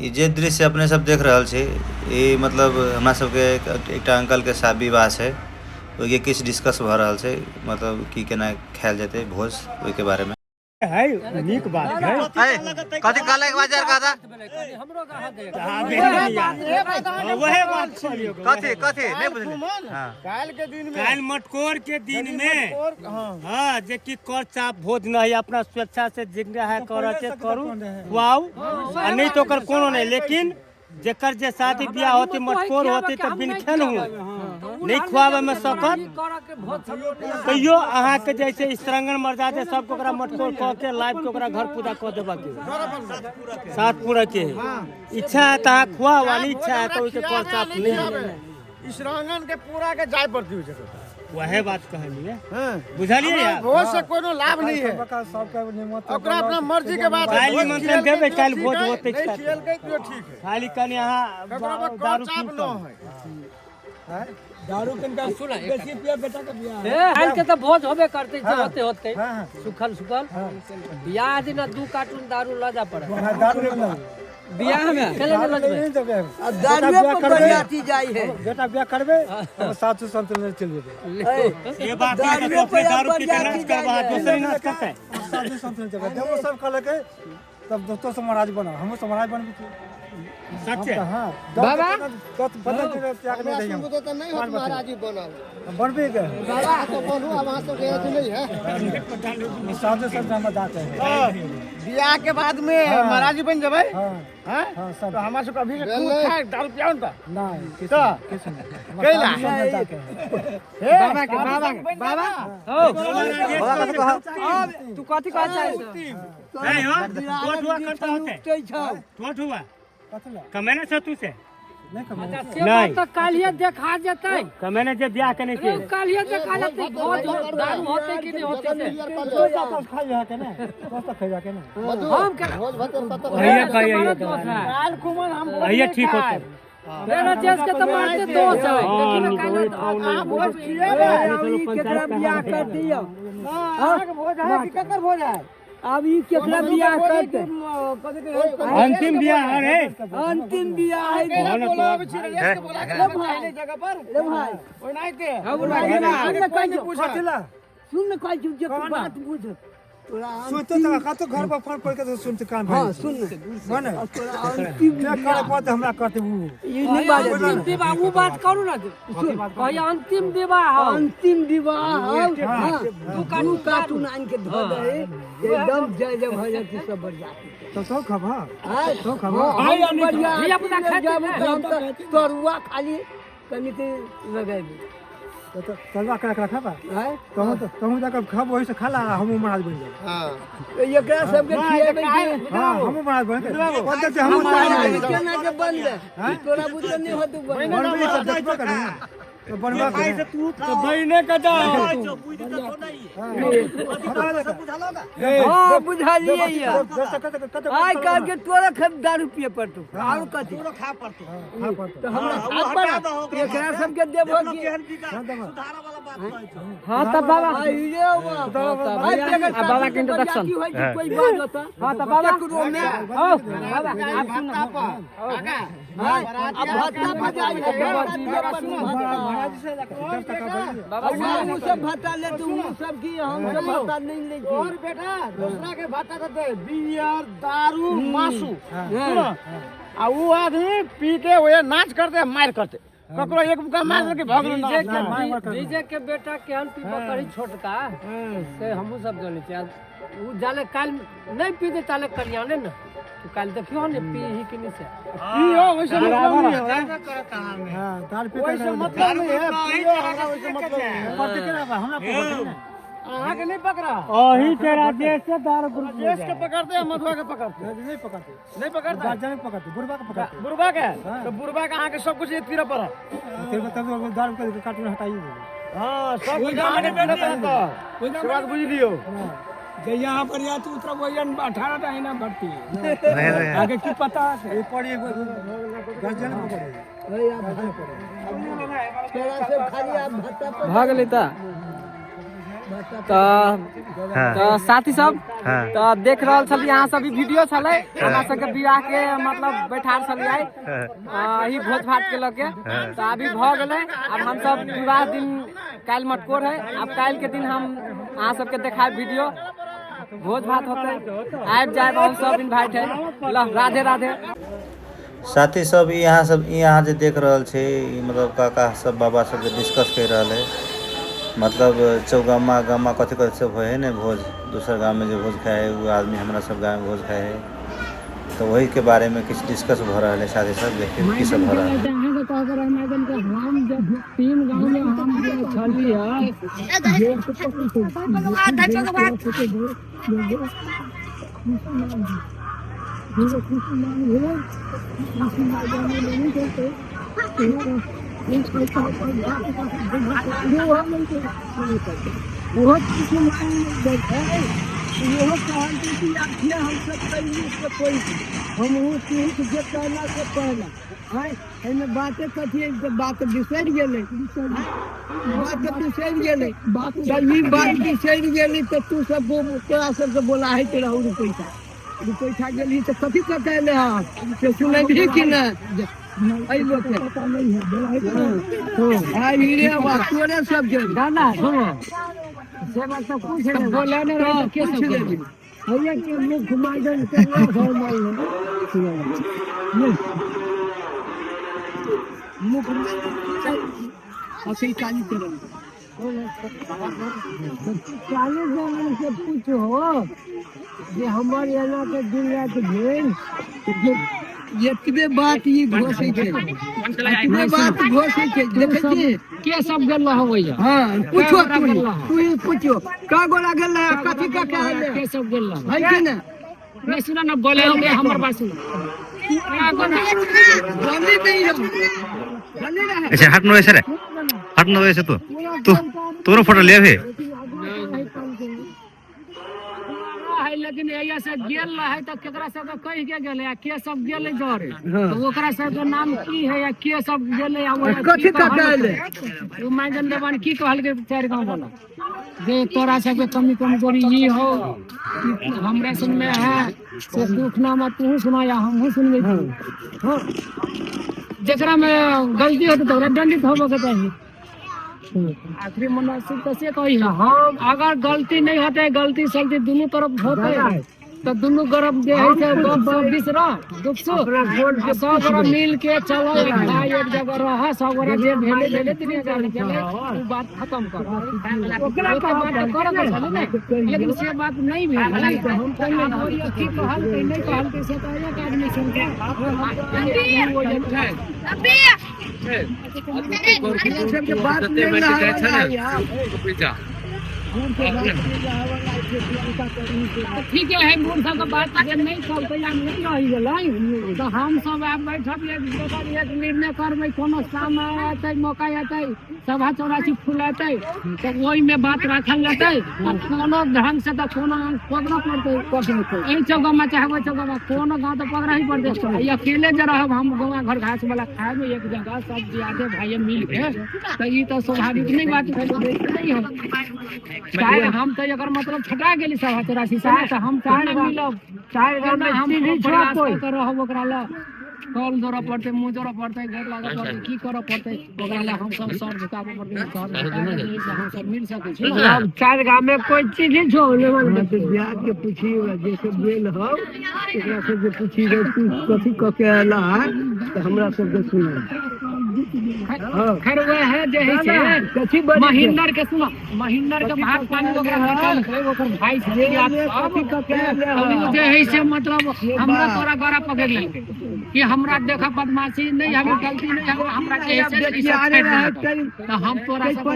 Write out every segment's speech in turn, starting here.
ई जे दृश्य अपने सब देख रहल छी ई मतलब हमरा सबके एकटा अंकल के शादी विवाह छै ओके किछ डिस्कस भ रहल छै मतलब की केना खायल जेतै भोज ओइ के बारे में है नीक बात है कथि कहले एक बाजार का था हमरो कहा दे वही बात छलियो कथि कथि नहीं बुझली हां काल मटकोर के दिन में हां जे की कर चाप भोज नहीं अपना स्वेच्छा से जिंगा है करे के करू वाओ नहीं तो कर कोनो नहीं लेकिन जेकर जे शादी ब्याह होती मटकोर होती त बिन खेन नहीं खुआवे में सकत कहियो अहाँ के जैसे स्त्रंगन मर्दादे सब को ओकरा मटकोर क के लाइव के ओकरा घर पूजा क देबा के साथ पूरा के इच्छा है त खुआ वाली इच्छा है तो उसे कर चाप नहीं स्त्रंगन के पूरा के जाय पड़ती हो जगह वह बात कहलिए बुझलिए यार भोज से कोनो लाभ नहीं है ओकरा अपना मर्जी के बात काल निमंत्रण देबे काल भोज होते नहीं खेल के तो ठीक है खाली कनी यहां दारू पी है दारू कनका सुना बेसी पिया बेटा का बियाह है काल के तो भोज होबे करते होते होते सुखल सुखल बियाह दिन 2 कार्टून दारू लाजा पड़े दारू बियाह में खेले में लगबे अब दारू पर बरियाती जाई है बेटा बियाह करबे हम साथ संत में चल जेबे ये बात है तो अपने दारू पी के नाच करबा दूसरे नाच करते साथ संत में जगह जब वो सब खा लगे तब दोस्तों से महाराज बना हम से महाराज बनबे सच है हां बाबा तो बदल के त्याग नहीं रही हम तो नहीं हो महाराज जी बनल बनबे के बाबा तो बनू अब वहां से गया नहीं है साथ संत हम जाते हैं बियाह के बाद में महाराज जी बन जबे हां तो हमार से कभी खूब खाए दारू पियाओ त नहीं तो किस नहीं कैला बाबा के बाबा हो तू कथि कह चाहे नहीं हो तो हुआ करता होते तो हुआ कमेने से तू से नहीं तो कालिया देखा जतै कमेने जे ब्याह कने के कालिया देखा जतै बहुत दारू होते कि नहीं होते से खाई जाके ना दोस्त खाई जाके ना हम के भोज भत भैया भैया काल कुमन हम भैया ठीक होते मेरा देश के तो मारते दोस्त है लेकिन कालिया आप भोज किए केकरा ब्याह कर दियो हां भोज है कि केकर भोज है अब ई केकरा बियाह करते अंतिम बियाह है अंतिम बियाह है बोलावे छी रे बोला जगह पर रे भाई ओइ नहीं ते हम कहीं पूछला सुन न कहीं जे बात बुझ सुनते तो का तो घर पर फोन करके तो सुनते कान भाई हां सुन मन अंतिम बियाह बात हमरा करते ये नहीं बात अंतिम विवाह वो बात करू ना कहीं अंतिम विवाह हां तू कार्टून आन के धो दे एकदम जय जय भजन सब बढ़ जाती तो खबा तो खबा बढ़िया ये अपना खाते तरुआ खाली कनी के लगाई तो तलवा करा खाबा है कहूं जाकर खाब वही से खाला हम महाराज बन जाए हां एकरा सब के खियाबे हां हम महाराज बन गए पद से हम महाराज केना के बन ले तोरा बुझ नहीं हो तू बन तो बनवा के से तू तो बहिने का जा बुझ तो नहीं हां बुझा लिए आई कर के तोरा खब दारू पिए पर तू और कथि तोरा खा पर तो हमरा खा पर एकरा सब के देबो की सुधारा वाला बात हां तब बाबा ये बाबा के इंट्रोडक्शन कोई बात होता हां तब बाबा को में ओ बाबा आप सुन काका अब भत्ता बजाई बाबा वो सब भत्ता ले तू सब की हम सब भत्ता नहीं ले और बेटा दूसरा के भत्ता करते बियर दारू मासू आ वो आदमी पी के वो नाच करते मार करते ककरो एक मुका मार के भगलो डीजे के बेटा केहन पी बकरी छोटका से हमहु सब जाने छ उ जाले काल नहीं पी दे ताले करियाने न तो काल देखियो ने पी ही कि नहीं से पी हो वैसे मतलब नहीं है हां दाल पे वैसे मतलब नहीं है पियो हमरा वैसे मतलब पकड़ के ना हमरा पकड़ के आहा के नहीं पकड़ा ओही तेरा देश से दारू देश के पकड़ते हैं मधुआ के पकड़ते नहीं पकड़ते गार्जियन पकड़ते बुरबा के तो बुरबा का आहा के सब कुछ एक तीर पर तेरे तब दारू के कार्टून हटाइए हां सब कुछ आगे बेटा तो बात बुझ लियो जे यहाँ पर या तू उतर वही 18 का ना भर्ती आगे की पता है ये पड़ी गार्जियन को पड़ी तेरा से खाली आप भत्ता भाग लेता तो साथी सब हाँ। तो देख रहा छल यहाँ सभी वीडियो छले हमरा सबके विवाह के मतलब बैठार छलिए ही भोज भात के लगे तो अभी भ गेले। अब हम सब विवाह दिन काल मटकोर है। अब काल के दिन हम अहाँ सबके देखाए वीडियो भोज भात होते आबि जाए हम सब इनवाइट है। राधे राधे। साथी सब यहाँ जे देख रहल छे मतलब काका सब बाबा सब डिस्कस कर रहा है मतलब चौगामा गामा कथी सब हो है ना भोज दूसरा गाँव में जो भोज खाए है वो आदमी हमारा सब गाँव में भोज खाए है तो वही के बारे में कुछ डिस्कस हो रहा है। साथी सब देखिए की सब हो रहा है। हम जब 3 गांव में हम बातें कथी बात बिसर गेले बात बिसर गेली तो तू सब तोरा सबके बोला है तेरा रुपैसा गेली तो कथी कतले से सुनबही कि ना अइलो के हां रे बात तोरे सब के गाना सुनो से बात सब पूछ ले बोले ने के सब भैया के मुंह घुमा दे के घर मार ले मुंह असली काली तरह चालीस जन से पूछो जे हमारे यहाँ के दिन रात भेल एतबे बात ई घोषे छै एतबे बात घोषे छै देखे छी के सब गेल होइया। हां पूछो तू ही पूछो का गोला गेल कथि का कहले के सब गेल है कि ना मैं सुना ना बोले होंगे हमर बात सुन का गोला जल्दी नहीं रहो जल्दी रहे ऐसे हट नो ऐसे रे हट नो ऐसे तू तोरो फोटो ले भे लेकिन एया से गेल है तो केकरा सब कह के गेले के सब गेले जरे तो ओकरा सब के नाम की है या के सब गेले कथि का कहले ओ माइजन देवान की कहल के 4 गांव वाला जे तोरा सब के कमी कमजोरी ई हो हमरा सुन में है से दुखनामा तू सुना या हम सुनबे हां जेकरा में गलती हो तो दंडित होबो के चाहिए। आखिरी मुनासिब तो से कही है हम अगर गलती नहीं होते गलती सलती दोनों तरफ होते तो दोनों तरफ जे है से बिसरा दुख सुख सब गोरा मिल के चलो एक जगह रह सब गोरा जे भेले भेले तीन गाड़ी चले वो बात खत्म कर ओकरा का बात कर लेकिन से बात नहीं भेल तो हम कहियो और ये की कहल नहीं कहल के से तो एक आदमी सुन के वो जे है सबके बात नहीं ना ठीक है मूर्खा का बात नहीं चलते नहीं रही गई तो हम सब बैठब एक निर्णय करबे कोनो काम आते मौका आते सभा 84 फुलाते तो वही में बात रखल जाते कोनो ढंग से तो कोनो पकड़ा पड़ते कहीं जगह में चाहे जगह कोनो गाँव तो पकड़ा ही पड़ते अकेले जो रह हम गाँव घर घास वाला खाए में एक जगह सब ज्यादा भाई मिल के तो ये तो स्वाभाविक नहीं बात नहीं है हम तो अगर मतलब छटा गेली 84 साल तो हम चाहे मिलब चाहे हम कोई रहो ओकरा ला कॉल जोड़ा पड़ते मुंह जोड़ा पड़ते घर लागा पड़ते की करा पड़ते ओकरा ला हम सब सर झुकाबे पड़ते हम सब मिल सके छी। अब 4 गांव में कोई चीज नहीं छोड़ने वाला तो ब्याह के पूछी जैसे बेल हो एकरा से जे पूछी रे तू कथि क के आला तो हमरा सब के सुना खैर वो है जे है से कथि महिंदर के सुना महिंदर के भाग पानी ओकरा निकाल के ओकर भाई से कथि क के जे है से मतलब हमरा तोरा गरा पकड़ लेके कि हमरा देखा बदमाशी नहीं हमें गलती नहीं हमरा के तो हम तोरा सब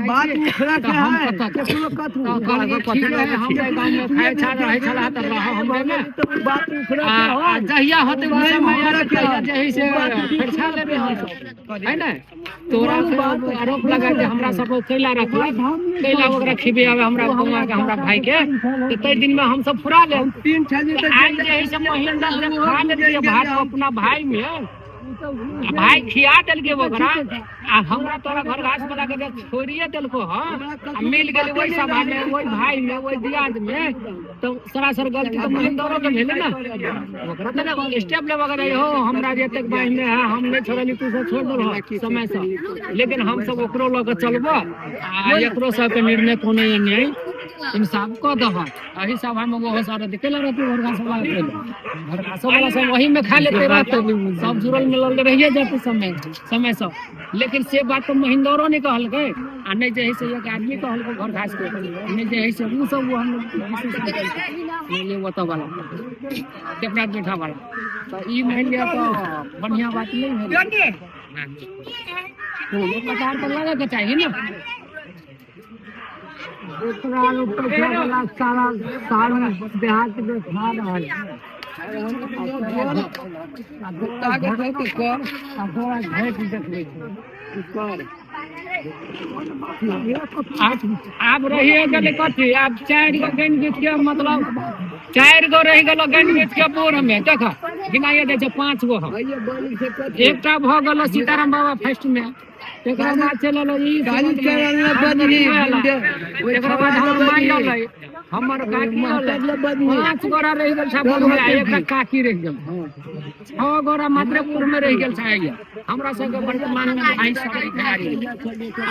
बात उखड़ा के है केकरो कथु ठीक है हम गांव में खाए छा रहे छला त रह हमरे में बात उखड़ा के हो जहिया होते वैसे मैं जही से फरछा लेबे हम है ना तोरा से आरोप लगा के हमरा सब कैला रखला कैला ओकरा खिबे आवे हमरा गांव के हमरा भाई के तो तै दिन में हम सब फुरा ले 3 छाजे तक आज जे है से महिंदर से खा ले भात अपना भाई में भाई खिया दिल के ओकरा आ हमरा तोरा घर घास बना के छोड़िए दिलको हां मिल गेल वही सभा में वही भाई में वही दियाद में तो सरासर गलती तो महेंद्रो के भेले ना ओकरा तो स्टेप ले वगैरह हो हमरा जे तक बाई में है हम नहीं छोड़नी तू से छोड़ दो समय से लेकिन हम सब ओकरो लग चलबो आ एकरो सब के निर्णय कोनो नहीं इंसाफ को दबा अही सभा में वो सारा दिखेला रहती घर घास वाला सब वही में खा लेते रहते सब जुड़ल मिलल रहिए जाते समय सब लेकिन से बात तो महेंद्रो ने कहल गए आ नहीं जे से एक आदमी कहल को घर घास के नहीं जे से वो सब वो हम ले वो तो वाला कितना बैठा वाला तो ई मान लिया तो बढ़िया बात नहीं है तो प्रकार तो लगे के चाहिए ना सारा देहात में खा रहा है आप रहिए गले कथी आप 4 गो गन गीत के मतलब 4 गो रह गेलो गन गीत के बोर में देखो गिनाइए दे छै 5 गो एकटा भ गेलो सीताराम बाबा फर्स्ट में एकरा बाद चललो ई गाली चलल बदली एकरा बाद हमर माई ललै हमर काकी ललै 5 गोरा रह गेल छापुर में एकटा काकी रह गेल 6 गोरा मात्रपुर में रह गेल छै हमरा सब के वर्तमान में भाई सब खिलाड़ी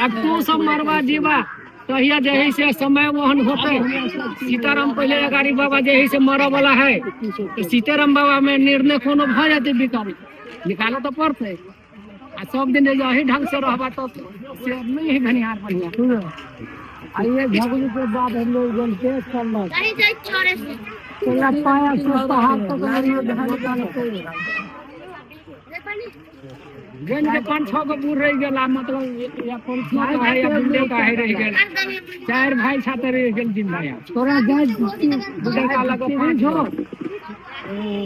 अब तू सब मरवा जीवा तहिया जे से समय वहन होते सीताराम पहले अगाड़ी बाबा जे से मर वाला है तो सीताराम बाबा में निर्णय कोनो भ जाते बिकारी निकालो तो पड़ते आ सब दिन यही ढंग से रहबा तो से नहीं है घनियार बढ़िया आइए झगड़ू के बाद हम लोग जन के करना चला पाया से पहाड़ तक लड़ियो धान का गन के 5-6 गो बूढ़ रह गेला मतलब या पंचमा का है या बुढ़े का है रह गेल 4 भाई साथे रह गेल जिंदा या तोरा जाय बुढ़े का लगा 5 हो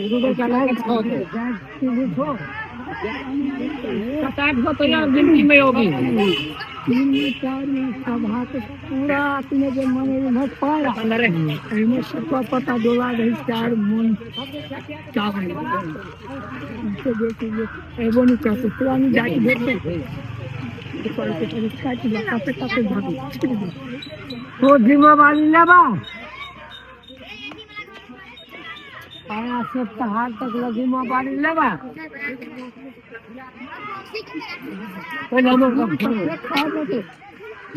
बुढ़े का लगा 6 हो जाय 3 हो 7-8 गो तो यार जिंदगी में होगी 3-4 सभा के पूरा अपने जो मन में पारा अंदर है सबको पता डोला रही 4 मन चावल तो देखिए एवं नहीं करते पुरानी जाति देखते तो जिम्मेवारी लेबा पाया से पहाड़ तक लगी जिम्मेवारी लेबा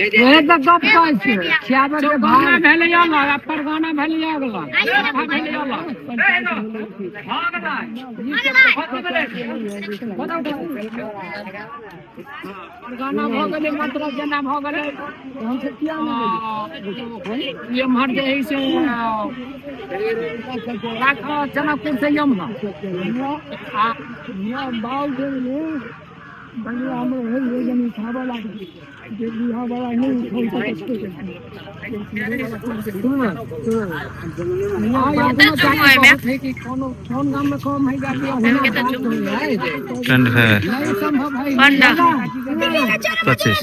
ये तो कब कह छै खियाबे के भाव भेले या पर गाना भेले या गेला भेले या गाना भ गेले मतलब जना भ गेले हम से किया नहीं ये मर जाई से राख जनकपुर से यम आ ये बाल जे बढ़िया हम है जनी खावा लागे जे बिहा वाला नहीं खोल सकते कौन गांव में कम है ठंड है 25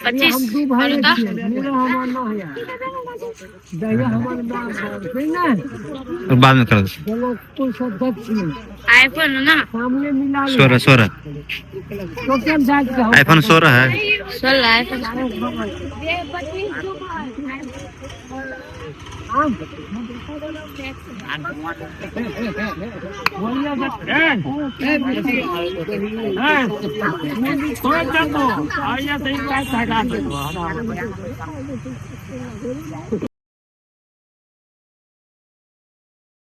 हम 2 भाई हमार न है दया हमार नाम है बाद में कर चलो तो सब दक्षिण आईफोन ना सामने मिला 16 तो क्या जात का आईफोन 16 है 16 आईफोन बोलिए आइए सही बात है